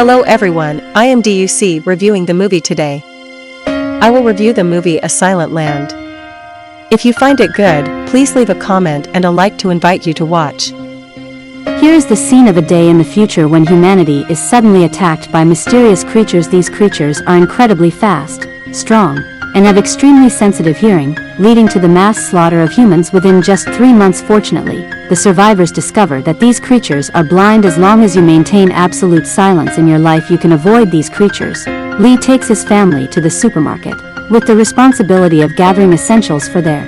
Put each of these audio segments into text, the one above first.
Hello everyone, I am DUC reviewing the movie today. I will review the movie A Silent Land. If you find it good, please leave a comment and a like to invite you to watch. Here is the scene of a day in the future when humanity is suddenly attacked by mysterious creatures. These creatures are incredibly fast, strong, and have extremely sensitive hearing, leading to the mass slaughter of humans within just 3 months. Fortunately, the survivors discover that these creatures are blind. As long as you maintain absolute silence in your life, you can avoid these creatures. Lee takes his family to the supermarket, with the responsibility of gathering essentials for their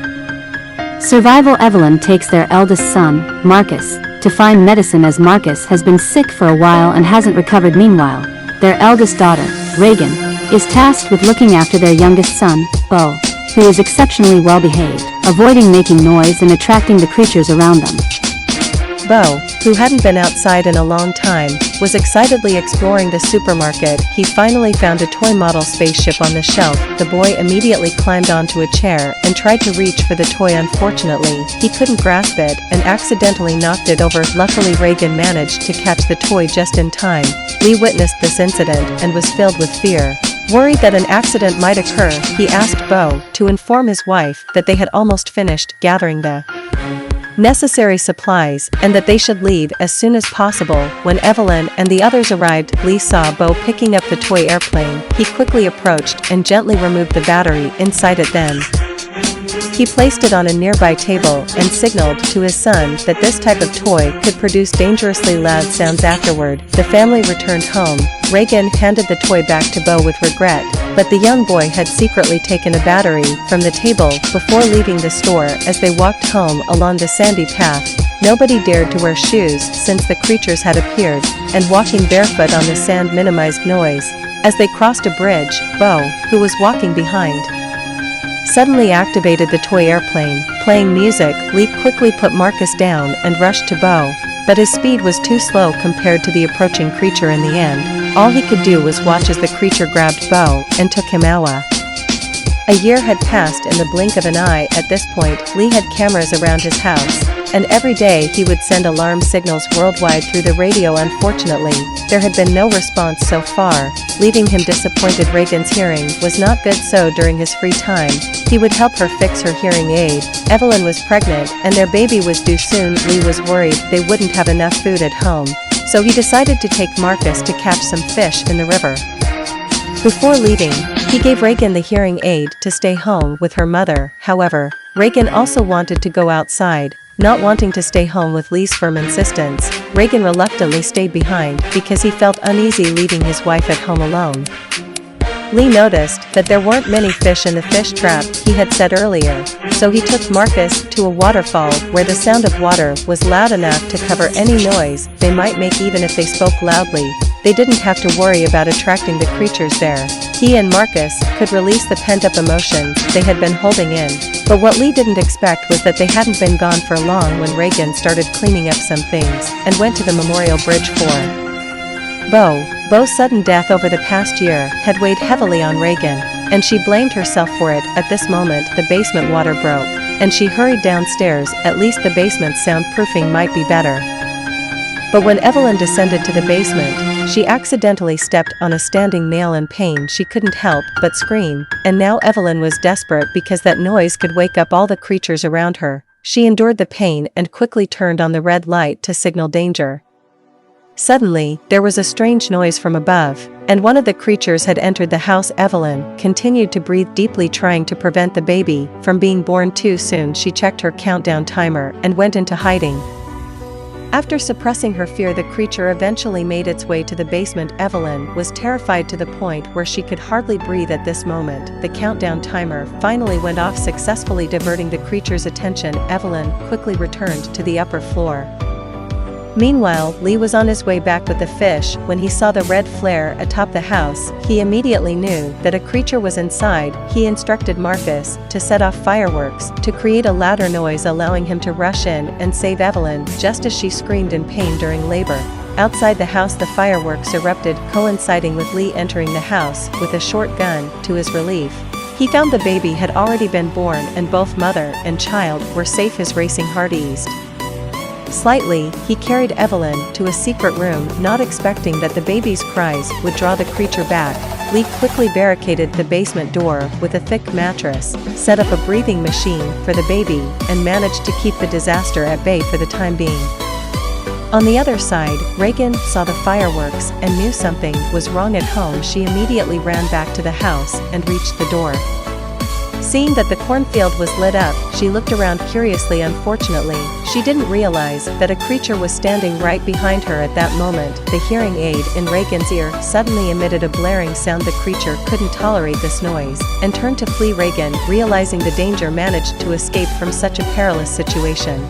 survival. Evelyn takes their eldest son, Marcus, to find medicine as Marcus has been sick for a while and hasn't recovered. Meanwhile, their eldest daughter, Reagan, is tasked with looking after their youngest son, Bo, who is exceptionally well behaved, avoiding making noise and attracting the creatures around them. Bo, who hadn't been outside in a long time, was excitedly exploring the supermarket. He finally found a toy model spaceship on the shelf. The boy immediately climbed onto a chair and tried to reach for the toy. Unfortunately, he couldn't grasp it and accidentally knocked it over. Luckily, Reagan managed to catch the toy just in time. Lee witnessed this incident and was filled with fear. Worried that an accident might occur, he asked Bo to inform his wife that they had almost finished gathering the necessary supplies and that they should leave as soon as possible. When Evelyn and the others arrived, Lee saw Bo picking up the toy airplane. He quickly approached and gently removed the battery inside it. Then he placed it on a nearby table and signaled to his son that this type of toy could produce dangerously loud sounds. Afterward, the family returned home. Reagan handed the toy back to Bo with regret, but the young boy had secretly taken a battery from the table before leaving the store. As they walked home along the sandy path, nobody dared to wear shoes since the creatures had appeared, and walking barefoot on the sand minimized noise. As they crossed a bridge, Bo, who was walking behind, suddenly activated the toy airplane. Playing music, Lee quickly put Marcus down and rushed to Bo, but his speed was too slow compared to the approaching creature. In the end, all he could do was watch as the creature grabbed Bo and took him out. A year had passed in the blink of an eye. At this point, Lee had cameras around his house, and every day he would send alarm signals worldwide through the radio. Unfortunately, there had been no response so far, leaving him disappointed. Reagan's hearing was not good, so during his free time, he would help her fix her hearing aid. Evelyn was pregnant and their baby was due soon. Lee was worried they wouldn't have enough food at home, so he decided to take Marcus to catch some fish in the river. Before leaving, he gave Reagan the hearing aid to stay home with her mother. However, Reagan also wanted to go outside. Not wanting to stay home with Lee's firm insistence, Reagan reluctantly stayed behind because he felt uneasy leaving his wife at home alone. Lee noticed that there weren't many fish in the fish trap he had set earlier, so he took Marcus to a waterfall where the sound of water was loud enough to cover any noise they might make. Even if they spoke loudly, they didn't have to worry about attracting the creatures there. He and Marcus could release the pent-up emotions they had been holding in. But what Lee didn't expect was that they hadn't been gone for long when Reagan started cleaning up some things and went to the memorial bridge for Bo. Bo's sudden death over the past year had weighed heavily on Reagan, and she blamed herself for it. At this moment, the basement water broke, and she hurried downstairs. At least the basement's soundproofing might be better. But when Evelyn descended to the basement, she accidentally stepped on a standing nail. In pain, she couldn't help but scream, and now Evelyn was desperate because that noise could wake up all the creatures around her. She endured the pain and quickly turned on the red light to signal danger. Suddenly, there was a strange noise from above, and one of the creatures had entered the house. Evelyn continued to breathe deeply, trying to prevent the baby from being born too soon. She checked her countdown timer and went into hiding. After suppressing her fear, the creature eventually made its way to the basement. Evelyn was terrified to the point where she could hardly breathe. At this moment, the countdown timer finally went off, successfully diverting the creature's attention. Evelyn quickly returned to the upper floor. Meanwhile, Lee was on his way back with the fish when he saw the red flare atop the house. He immediately knew that a creature was inside. He instructed Marcus to set off fireworks to create a louder noise, allowing him to rush in and save Evelyn just as she screamed in pain during labor. Outside the house, the fireworks erupted, coinciding with Lee entering the house with a short gun. To his relief, he found the baby had already been born and both mother and child were safe. His racing heart eased. Slightly, he carried Evelyn to a secret room, not expecting that the baby's cries would draw the creature back. Lee quickly barricaded the basement door with a thick mattress, set up a breathing machine for the baby, and managed to keep the disaster at bay for the time being. On the other side, Reagan saw the fireworks and knew something was wrong at home. She immediately ran back to the house and reached the door. Seeing that the cornfield was lit up, she looked around curiously. Unfortunately, she didn't realize that a creature was standing right behind her at that moment. The hearing aid in Reagan's ear suddenly emitted a blaring sound. The creature couldn't tolerate this noise and turned to flee. Reagan, realizing the danger, managed to escape from such a perilous situation.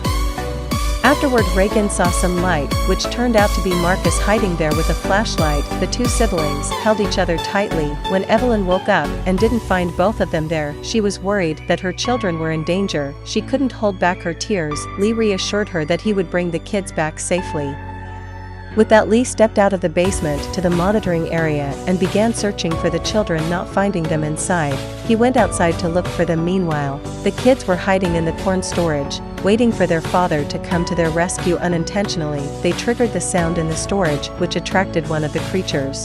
Afterward, Reagan saw some light, which turned out to be Marcus hiding there with a flashlight. The two siblings held each other tightly. When Evelyn woke up and didn't find both of them there, she was worried that her children were in danger. She couldn't hold back her tears. Lee reassured her that he would bring the kids back safely. With that, Lee stepped out of the basement to the monitoring area and began searching for the children, not finding them inside. He went outside to look for them. Meanwhile, the kids were hiding in the corn storage, waiting for their father to come to their rescue. Unintentionally, they triggered the sound in the storage, which attracted one of the creatures.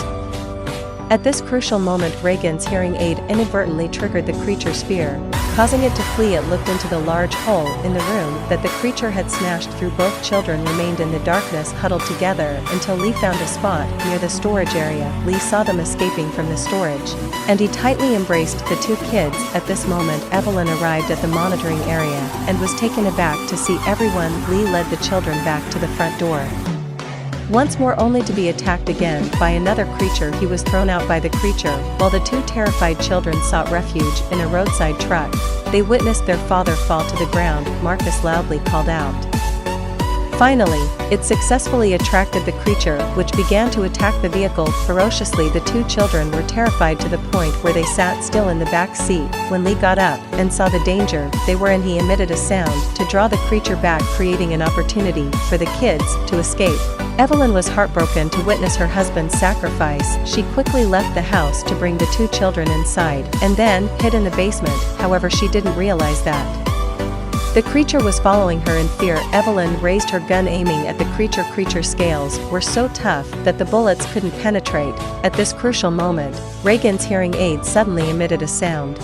At this crucial moment, Reagan's hearing aid inadvertently triggered the creature's fear, causing it to flee. It looked into the large hole in the room that the creature had smashed through. Both children remained in the darkness, huddled together, until Lee found a spot near the storage area. Lee saw them escaping from the storage, and he tightly embraced the two kids. At this moment, Evelyn arrived at the monitoring area and was taken aback to see everyone. Lee led the children back to the front door. Once more, only to be attacked again by another creature. He was thrown out by the creature, while the two terrified children sought refuge in a roadside truck. They witnessed their father fall to the ground. Marcus loudly called out. Finally, it successfully attracted the creature, which began to attack the vehicle ferociously. The two children were terrified to the point where they sat still in the back seat. When Lee got up and saw the danger they were in, he emitted a sound to draw the creature back, creating an opportunity for the kids to escape. Evelyn was heartbroken to witness her husband's sacrifice. She quickly left the house to bring the two children inside, and then hid in the basement. However, she didn't realize that the creature was following her in fear. Evelyn raised her gun, aiming at the creature. Creature's scales were so tough that the bullets couldn't penetrate. At this crucial moment, Reagan's hearing aid suddenly emitted a sound.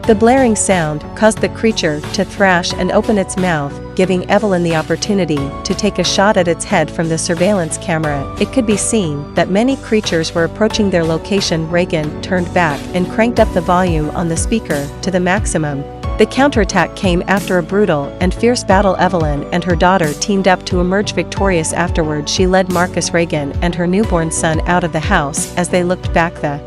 The blaring sound caused the creature to thrash and open its mouth, giving Evelyn the opportunity to take a shot at its head from the surveillance camera. It could be seen that many creatures were approaching their location. Reagan turned back and cranked up the volume on the speaker to the maximum. The counterattack came after a brutal and fierce battle. Evelyn and her daughter teamed up to emerge victorious. Afterward, she led Marcus, Reagan, and her newborn son out of the house. As they looked back, the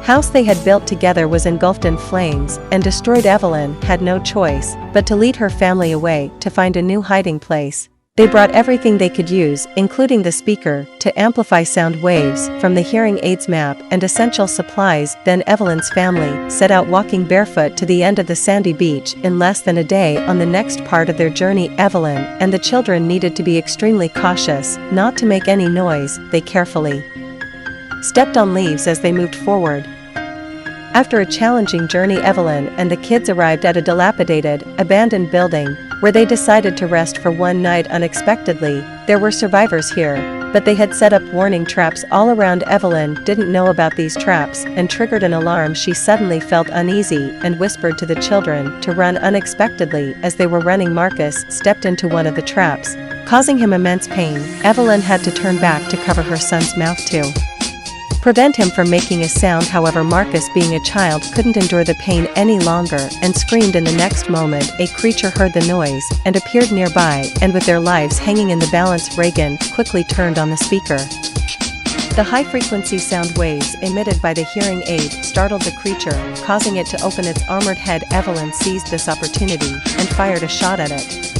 house they had built together was engulfed in flames and destroyed. Evelyn had no choice but to lead her family away to find a new hiding place. They brought everything they could use, including the speaker, to amplify sound waves from the hearing aids, map, and essential supplies. Then Evelyn's family set out, walking barefoot to the end of the sandy beach in less than a day. On the next part of their journey, Evelyn and the children needed to be extremely cautious not to make any noise. They carefully stepped on leaves as they moved forward. After a challenging journey, Evelyn and the kids arrived at a dilapidated, abandoned building, where they decided to rest for one night. Unexpectedly, there were survivors here, but they had set up warning traps all around. Evelyn didn't know about these traps and triggered an alarm. She suddenly felt uneasy and whispered to the children to run. Unexpectedly, as they were running, Marcus stepped into one of the traps, causing him immense pain. Evelyn had to turn back to cover her son's mouth to prevent him from making a sound. However, Marcus, being a child, couldn't endure the pain any longer and screamed. In the next moment, a creature heard the noise and appeared nearby, and with their lives hanging in the balance, Reagan quickly turned on the speaker. The high-frequency sound waves emitted by the hearing aid startled the creature, causing it to open its armored head. Evelyn seized this opportunity and fired a shot at it.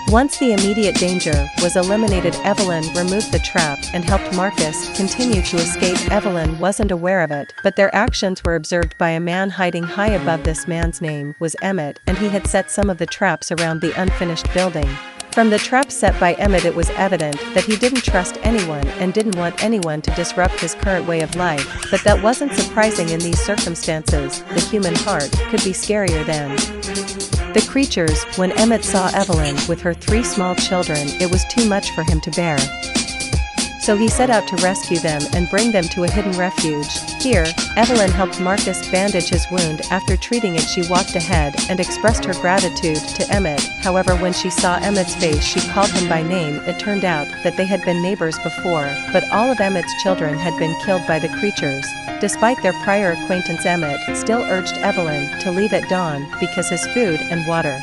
Once the immediate danger was eliminated, Evelyn removed the trap and helped Marcus continue to escape. Evelyn wasn't aware of it, but their actions were observed by a man hiding high above. This man's name was Emmett, and he had set some of the traps around the unfinished building. From the trap set by Emmett, it was evident that he didn't trust anyone and didn't want anyone to disrupt his current way of life, but that wasn't surprising in these circumstances. The human heart could be scarier than the creatures. When Emmett saw Evelyn with her 3 small children, it was too much for him to bear. So he set out to rescue them and bring them to a hidden refuge. Here, Evelyn helped Marcus bandage his wound. After treating it, she walked ahead and expressed her gratitude to Emmett. However, when she saw Emmett's face, she called him by name. It turned out that they had been neighbors before, but all of Emmett's children had been killed by the creatures. Despite their prior acquaintance, Emmett still urged Evelyn to leave at dawn because his food and water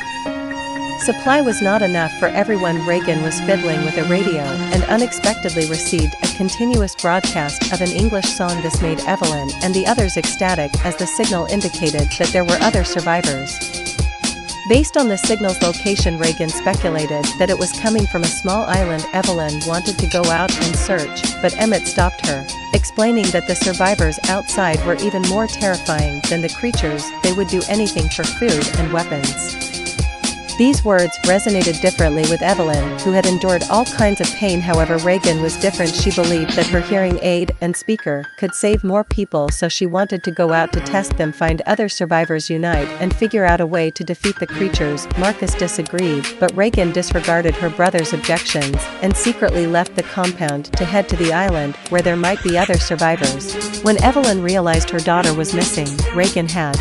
supply was not enough for everyone. Reagan was fiddling with a radio and unexpectedly received a continuous broadcast of an English song. This made Evelyn and the others ecstatic, as the signal indicated that there were other survivors. Based on the signal's location, Reagan speculated that it was coming from a small island. Evelyn wanted to go out and search, but Emmett stopped her, explaining that the survivors outside were even more terrifying than the creatures. They would do anything for food and weapons. These words resonated differently with Evelyn, who had endured all kinds of pain. However, Reagan was different. She believed that her hearing aid and speaker could save more people, so she wanted to go out to test them, find other survivors, unite, and figure out a way to defeat the creatures. Marcus disagreed, but Reagan disregarded her brother's objections and secretly left the compound to head to the island where there might be other survivors. When Evelyn realized her daughter was missing, Reagan had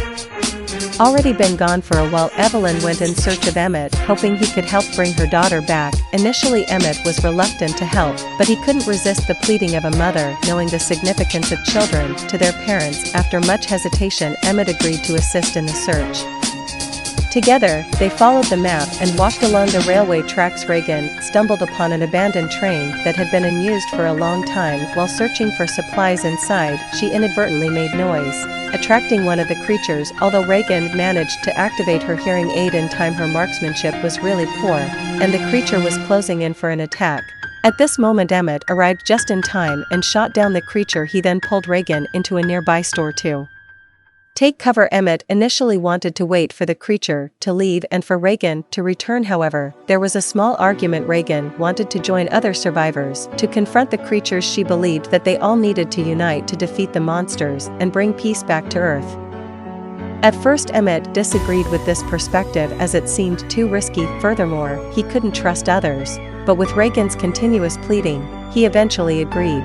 already been gone for a while. Evelyn went in search of Emmett, hoping he could help bring her daughter back. Initially, Emmett was reluctant to help, but he couldn't resist the pleading of a mother. Knowing the significance of children to their parents, after much hesitation, Emmett agreed to assist in the search. Together, they followed the map and walked along the railway tracks. Reagan stumbled upon an abandoned train that had been unused for a long time. While searching for supplies inside, she inadvertently made noise, attracting one of the creatures. Although Reagan managed to activate her hearing aid in time, her marksmanship was really poor, and the creature was closing in for an attack. At this moment, Emmett arrived just in time and shot down the creature. He then pulled Reagan into a nearby store to take cover. Emmett initially wanted to wait for the creature to leave and for Reagan to return. However, there was a small argument. Reagan wanted to join other survivors to confront the creatures. She believed that they all needed to unite to defeat the monsters and bring peace back to Earth. At first, Emmett disagreed with this perspective as it seemed too risky. Furthermore, he couldn't trust others, but with Reagan's continuous pleading, he eventually agreed.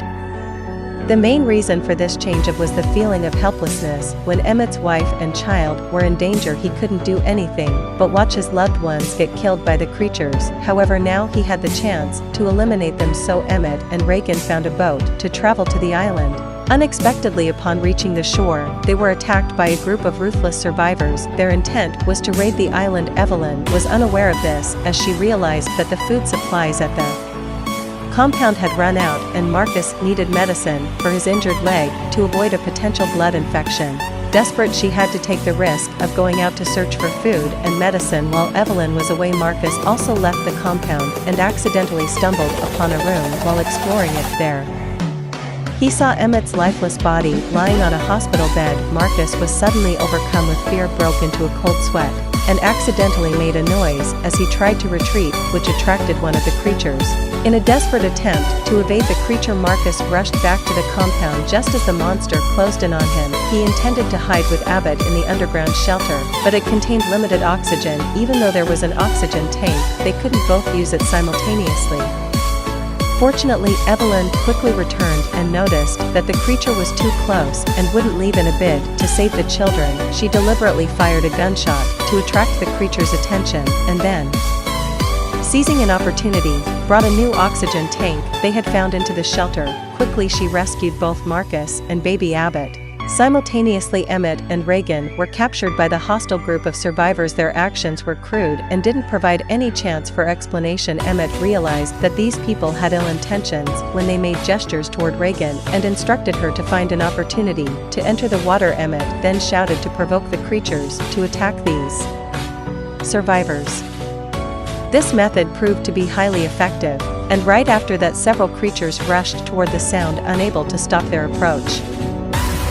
The main reason for this change was the feeling of helplessness. When Emmett's wife and child were in danger, he couldn't do anything but watch his loved ones get killed by the creatures. However, now he had the chance to eliminate them, so Emmett and Reagan found a boat to travel to the island. Unexpectedly, upon reaching the shore, they were attacked by a group of ruthless survivors. Their intent was to raid the island. Evelyn was unaware of this, as she realized that the food supplies at the compound had run out, and Marcus needed medicine for his injured leg to avoid a potential blood infection. Desperate, she had to take the risk of going out to search for food and medicine. While Evelyn was away, Marcus also left the compound and accidentally stumbled upon a room. While exploring it there, he saw Emmett's lifeless body lying on a hospital bed. Marcus was suddenly overcome with fear, broke into a cold sweat, and accidentally made a noise as he tried to retreat, which attracted one of the creatures. In a desperate attempt to evade the creature, Marcus rushed back to the compound just as the monster closed in on him. He intended to hide with Abbott in the underground shelter, but it contained limited oxygen. Even though there was an oxygen tank, they couldn't both use it simultaneously. Fortunately, Evelyn quickly returned and noticed that the creature was too close and wouldn't leave. In a bid to save the children, she deliberately fired a gunshot to attract the creature's attention, and then, seizing an opportunity, brought a new oxygen tank they had found into the shelter. Quickly, she rescued both Marcus and baby Abbott. Simultaneously, Emmett and Reagan were captured by the hostile group of survivors. Their actions were crude and didn't provide any chance for explanation. Emmett realized that these people had ill intentions when they made gestures toward Reagan and instructed her to find an opportunity to enter the water. Emmett then shouted to provoke the creatures to attack these survivors. This method proved to be highly effective, and right after that, several creatures rushed toward the sound, unable to stop their approach.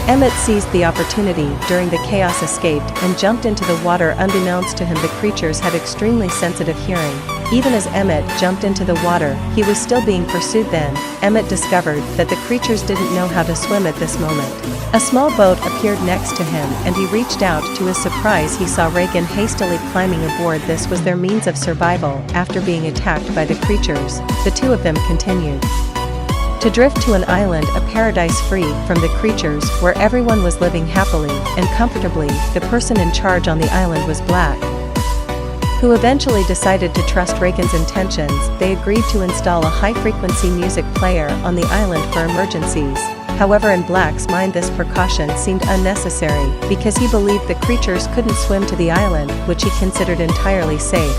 Emmett seized the opportunity during the chaos, escaped, and jumped into the water. Unbeknownst to him, the creatures had extremely sensitive hearing. Even as Emmett jumped into the water, he was still being pursued. Then Emmett discovered that the creatures didn't know how to swim at this moment. A small boat appeared next to him, and he reached out. To his surprise, he saw Reagan hastily climbing aboard. This was their means of survival after being attacked by the creatures. The two of them continued to drift to an island, a paradise free from the creatures, where everyone was living happily and comfortably. The person in charge on the island was Black, who eventually decided to trust Reagan's intentions. They agreed to install a high-frequency music player on the island for emergencies. However, in Black's mind, this precaution seemed unnecessary because he believed the creatures couldn't swim to the island, which he considered entirely safe.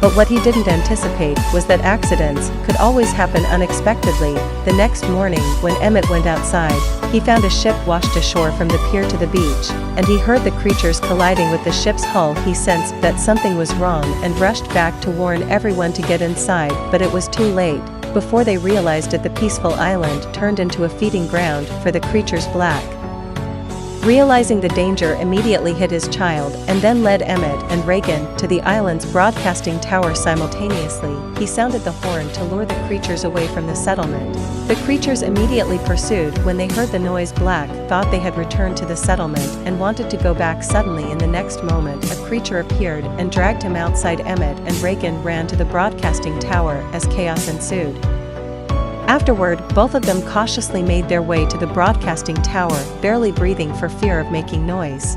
But what he didn't anticipate was that accidents could always happen unexpectedly. The next morning, when Emmett went outside, he found a ship washed ashore from the pier to the beach, and he heard the creatures colliding with the ship's hull. He sensed that something was wrong and rushed back to warn everyone to get inside, but it was too late. Before they realized it, the peaceful island turned into a feeding ground for the creatures. Black, realizing the danger, immediately hid his child and then led Emmett and Reagan to the island's broadcasting tower simultaneously. He sounded the horn to lure the creatures away from the settlement. The creatures immediately pursued. When they heard the noise, Black thought they had returned to the settlement and wanted to go back. Suddenly, in the next moment, a creature appeared and dragged him outside. Emmett and Reagan ran to the broadcasting tower as chaos ensued. Afterward, both of them cautiously made their way to the broadcasting tower, barely breathing for fear of making noise.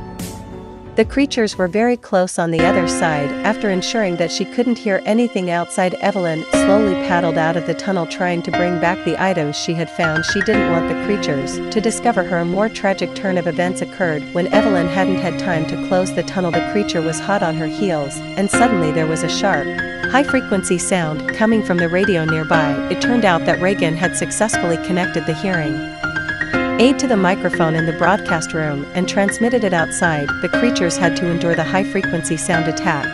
The creatures were very close on the other side. After ensuring that she couldn't hear anything outside, Evelyn slowly paddled out of the tunnel, trying to bring back the items she had found. She didn't want the creatures to discover her. A more tragic turn of events occurred when Evelyn hadn't had time to close the tunnel. The creature was hot on her heels, and suddenly there was a sharp, high-frequency sound coming from the radio nearby. It turned out that Reagan had successfully connected the hearing aid to the microphone in the broadcast room and transmitted it outside. The creatures had to endure the high-frequency sound attack.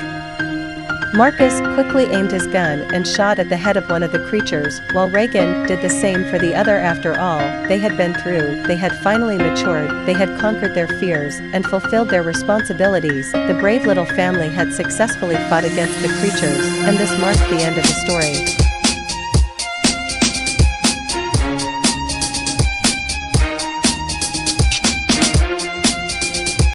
Marcus quickly aimed his gun and shot at the head of one of the creatures, while Reagan did the same for the other. After all they had been through, they had finally matured. They had conquered their fears and fulfilled their responsibilities. The brave little family had successfully fought against the creatures, and this marked the end of the story.